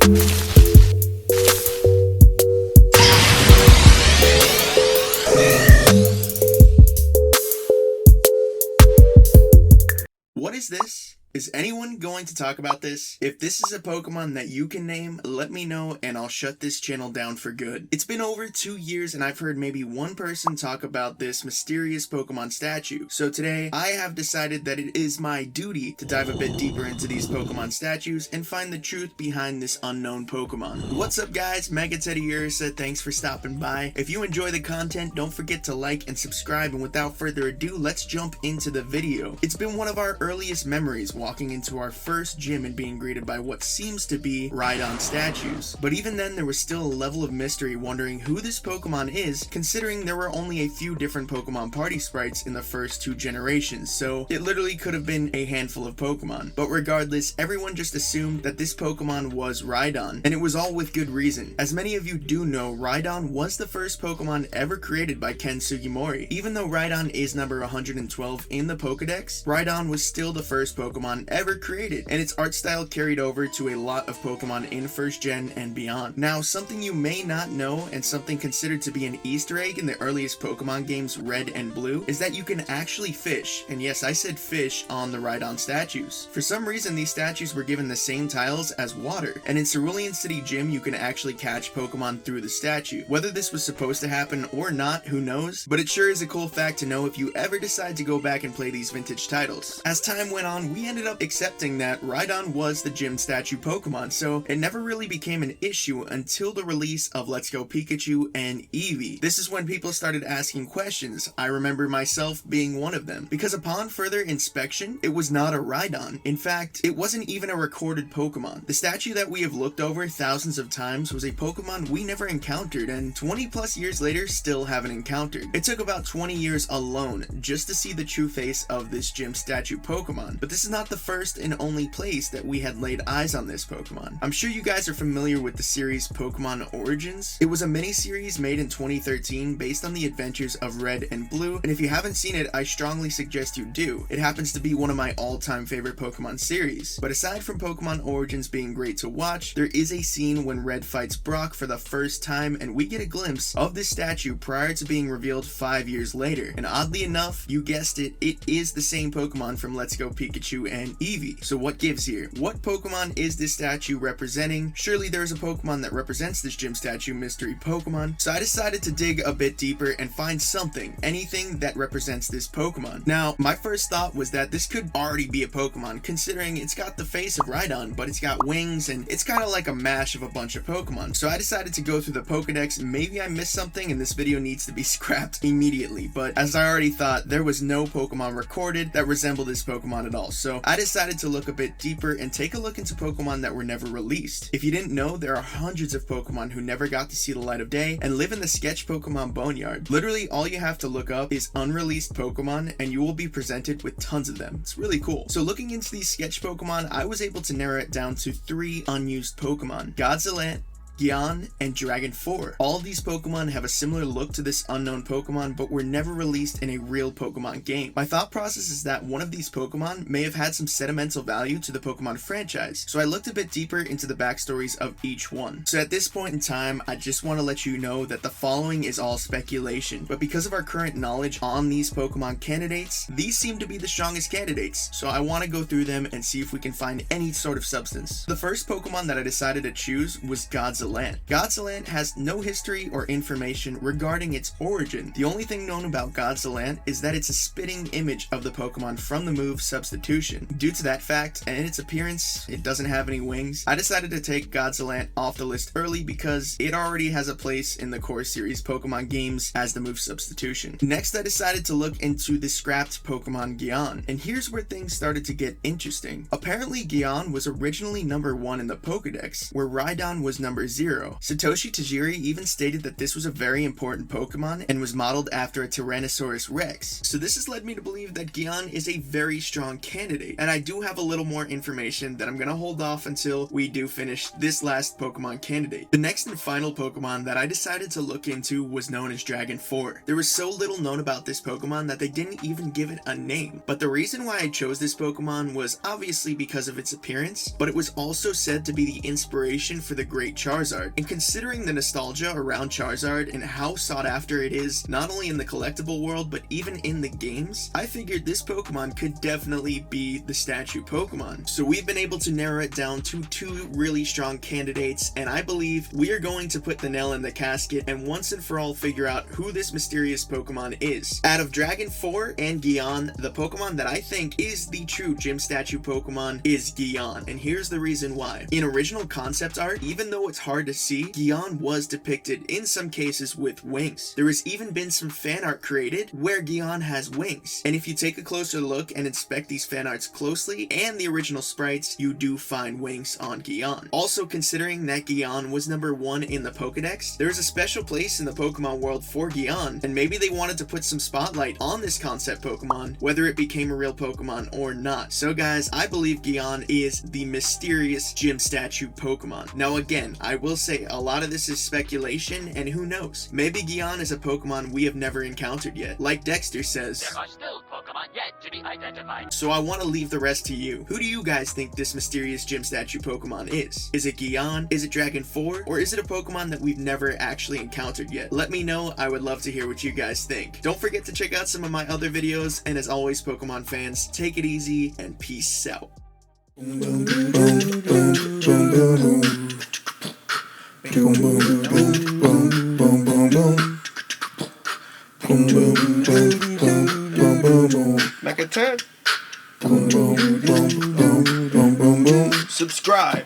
What is this? Is anyone going to talk about this? If this is a Pokemon that you can name, let me know and I'll shut this channel down for good. It's been over 2 years and I've heard maybe one person talk about this mysterious Pokemon statue. So today, I have decided that it is my duty to dive a bit deeper into these Pokemon statues and find the truth behind this unknown Pokemon. What's up guys, Megateddiursa, thanks for stopping by. If you enjoy the content, don't forget to like and subscribe, and without further ado, let's jump into the video. It's been one of our earliest memories walking into our first gym and being greeted by what seems to be Rhydon statues. But even then, there was still a level of mystery wondering who this Pokemon is, considering there were only a few different Pokemon party sprites in the first 2 generations, so it literally could have been a handful of Pokemon. But regardless, everyone just assumed that this Pokemon was Rhydon, and it was all with good reason. As many of you do know, Rhydon was the first Pokemon ever created by Ken Sugimori. Even though Rhydon is number 112 in the Pokedex, Rhydon was still the first Pokemon ever created, and its art style carried over to a lot of Pokemon in 1st gen and beyond. Now, something you may not know, and something considered to be an Easter egg in the earliest Pokemon games Red and Blue, is that you can actually fish, and yes, I said fish, on the Rhydon statues. For some reason, these statues were given the same tiles as water, and in Cerulean City Gym, you can actually catch Pokemon through the statue. Whether this was supposed to happen or not, who knows, but it sure is a cool fact to know if you ever decide to go back and play these vintage titles. As time went on, we ended up accepting that Rhydon was the gym statue Pokemon, so it never really became an issue until the release of Let's Go Pikachu and Eevee. This is when people started asking questions. I remember myself being one of them, because upon further inspection, it was not a Rhydon. In fact, it wasn't even a recorded Pokemon. The statue that we have looked over thousands of times was a Pokemon we never encountered, and 20 plus years later still haven't encountered. It took about 20 years alone just to see the true face of this gym statue Pokemon, but this is not the first and only place that we had laid eyes on this Pokemon. I'm sure you guys are familiar with the series Pokemon Origins. It was a mini-series made in 2013 based on the adventures of Red and Blue, and if you haven't seen it, I strongly suggest you do. It happens to be one of my all-time favorite Pokemon series. But aside from Pokemon Origins being great to watch, there is a scene when Red fights Brock for the first time, and we get a glimpse of this statue prior to being revealed 5 years later. And oddly enough, you guessed it, it is the same Pokemon from Let's Go Pikachu and Eevee. So what gives here? What Pokemon is this statue representing? Surely there's a Pokemon that represents this gym statue mystery Pokemon. So I decided to dig a bit deeper and find something, anything that represents this Pokemon. Now, my first thought was that this could already be a Pokemon, considering it's got the face of Rhydon, but it's got wings, and it's kind of like a mash of a bunch of Pokemon. So I decided to go through the Pokedex. Maybe I missed something and this video needs to be scrapped immediately, but as I already thought, there was no Pokemon recorded that resembled this Pokemon at all. So I decided to look a bit deeper and take a look into Pokemon that were never released. If you didn't know, there are hundreds of Pokemon who never got to see the light of day and live in the sketch Pokemon Boneyard. Literally, all you have to look up is unreleased Pokemon and you will be presented with tons of them. It's really cool. So looking into these sketch Pokemon, I was able to narrow it down to 3 unused Pokemon: Godzillant, Gion, and Dragon 4. All of these Pokemon have a similar look to this unknown Pokemon, but were never released in a real Pokemon game. My thought process is that one of these Pokemon may have had some sentimental value to the Pokemon franchise, so I looked a bit deeper into the backstories of each one. So at this point in time, I just want to let you know that the following is all speculation, but because of our current knowledge on these Pokemon candidates, these seem to be the strongest candidates, so I want to go through them and see if we can find any sort of substance. The first Pokemon that I decided to choose was Godzillant. Godzillant has no history or information regarding its origin. The only thing known about Godzillant is that it's a spitting image of the Pokemon from the move Substitution. Due to that fact and its appearance, it doesn't have any wings. I decided to take Godzillant off the list early because it already has a place in the core series Pokemon games as the move Substitution. Next, I decided to look into the scrapped Pokemon Gion, and here's where things started to get interesting. Apparently, Gion was originally number 1 in the Pokedex, where Rhydon was number 0. Satoshi Tajiri even stated that this was a very important Pokemon and was modeled after a Tyrannosaurus Rex. So this has led me to believe that Gion is a very strong candidate. And I do have a little more information that I'm gonna hold off until we do finish this last Pokemon candidate. The next and final Pokemon that I decided to look into was known as Dragon 4. There was so little known about this Pokemon that they didn't even give it a name. But the reason why I chose this Pokemon was obviously because of its appearance, but it was also said to be the inspiration for the great Charizard. And considering the nostalgia around Charizard and how sought after it is, not only in the collectible world, but even in the games, I figured this Pokemon could definitely be the statue Pokemon. So we've been able to narrow it down to 2 really strong candidates, and I believe we are going to put the nail in the casket and once and for all figure out who this mysterious Pokemon is. Out of Dragon 4 and Gion, the Pokemon that I think is the true gym statue Pokemon is Gion, and here's the reason why. In original concept art, even though it's hard to see, Gion was depicted in some cases with wings. There has even been some fan art created where Gion has wings, and if you take a closer look and inspect these fan arts closely and the original sprites, you do find wings on Gion. Also, considering that Gion was number 1 in the Pokedex, there is a special place in the Pokemon world for Gion, and maybe they wanted to put some spotlight on this concept Pokemon, whether it became a real Pokemon or not. So guys, I believe Gion is the mysterious gym statue Pokemon. Now again, I will say a lot of this is speculation, and who knows, maybe Gion is a Pokemon we have never encountered yet. Like Dexter says, there are still Pokemon yet to be identified. So I want to leave the rest to you. Who do you guys think this mysterious gym statue Pokemon is? Is it Gion? Is it Dragon 4? Or is it a Pokemon that we've never actually encountered yet? Let me know. I would love to hear what you guys think. Don't forget to check out some of my other videos, and as always, Pokemon fans, take it easy and peace out. Megateddiursa. Subscribe.